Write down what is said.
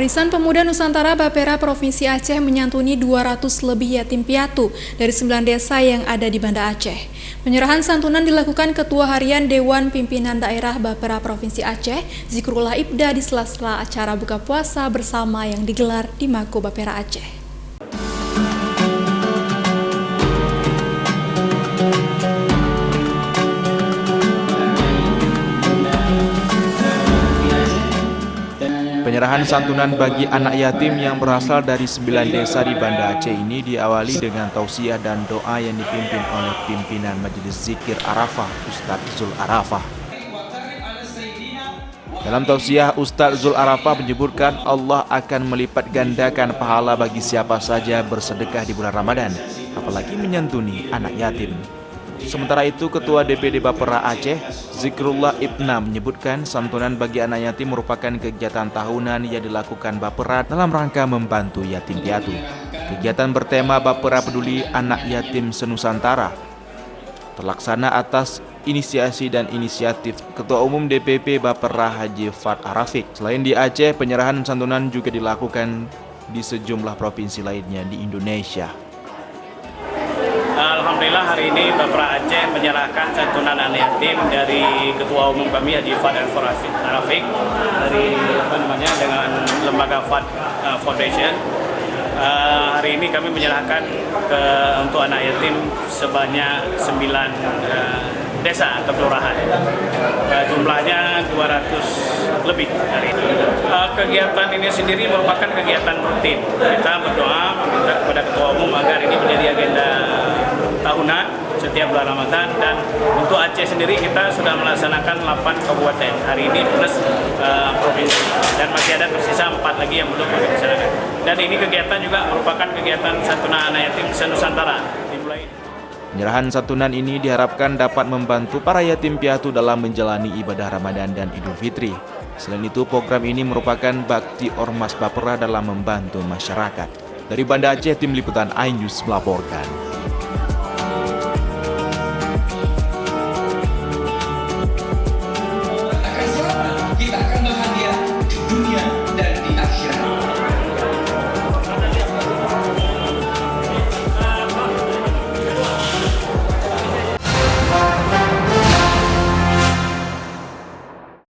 Barisan Pemuda Nusantara Bapera Provinsi Aceh menyantuni 200 lebih yatim piatu dari 9 desa yang ada di Banda Aceh. Penyerahan santunan dilakukan Ketua Harian Dewan Pimpinan Daerah Bapera Provinsi Aceh, Zikrullah Ibda di sela-sela acara buka puasa bersama yang digelar di Mako Bapera Aceh. Penyerahan santunan bagi anak yatim yang berasal dari 9 desa di Banda Aceh ini diawali dengan tausiah dan doa yang dipimpin oleh pimpinan Majelis Zikir Arafah, Ustadz Zul Arafah. Dalam tausiah, Ustadz Zul Arafah menyebutkan Allah akan melipat gandakan pahala bagi siapa saja bersedekah di bulan Ramadan, apalagi menyantuni anak yatim. Sementara itu, Ketua DPD Bapera Aceh, Zikrullah Ibda menyebutkan santunan bagi anak yatim merupakan kegiatan tahunan yang dilakukan Bapera dalam rangka membantu yatim piatu. Kegiatan bertema Bapera Peduli Anak Yatim Senusantara terlaksana atas inisiasi dan inisiatif Ketua Umum DPP Bapera Haji Fad Arafik. Selain di Aceh, penyerahan santunan juga dilakukan di sejumlah provinsi lainnya di Indonesia. Alhamdulillah hari ini Bapera Aceh menyerahkan santunan anak yatim dari Ketua Umum kami Haji Fad Arafik dari dengan lembaga Fad Foundation. Hari ini kami menyerahkan untuk anak yatim sebanyak 9 desa atau kelurahan. Jumlahnya 200 lebih hari ini. Kegiatan ini sendiri merupakan kegiatan rutin. Kita berdoa meminta kepada Ketua Umum agar ini menjadi agenda tahunan setiap bulan Ramadan, dan untuk Aceh sendiri kita sudah melaksanakan 8 kabupaten hari ini plus provinsi, dan masih ada tersisa 4 lagi yang belum dilaksanakan. Dan ini kegiatan juga merupakan kegiatan santunan anak yatim se-Nusantara dimulai. Penyerahan santunan ini diharapkan dapat membantu para yatim piatu dalam menjalani ibadah Ramadan dan Idul Fitri. Selain itu, program ini merupakan bakti Ormas Bapera dalam membantu masyarakat. Dari Banda Aceh, Tim Liputan iNews melaporkan.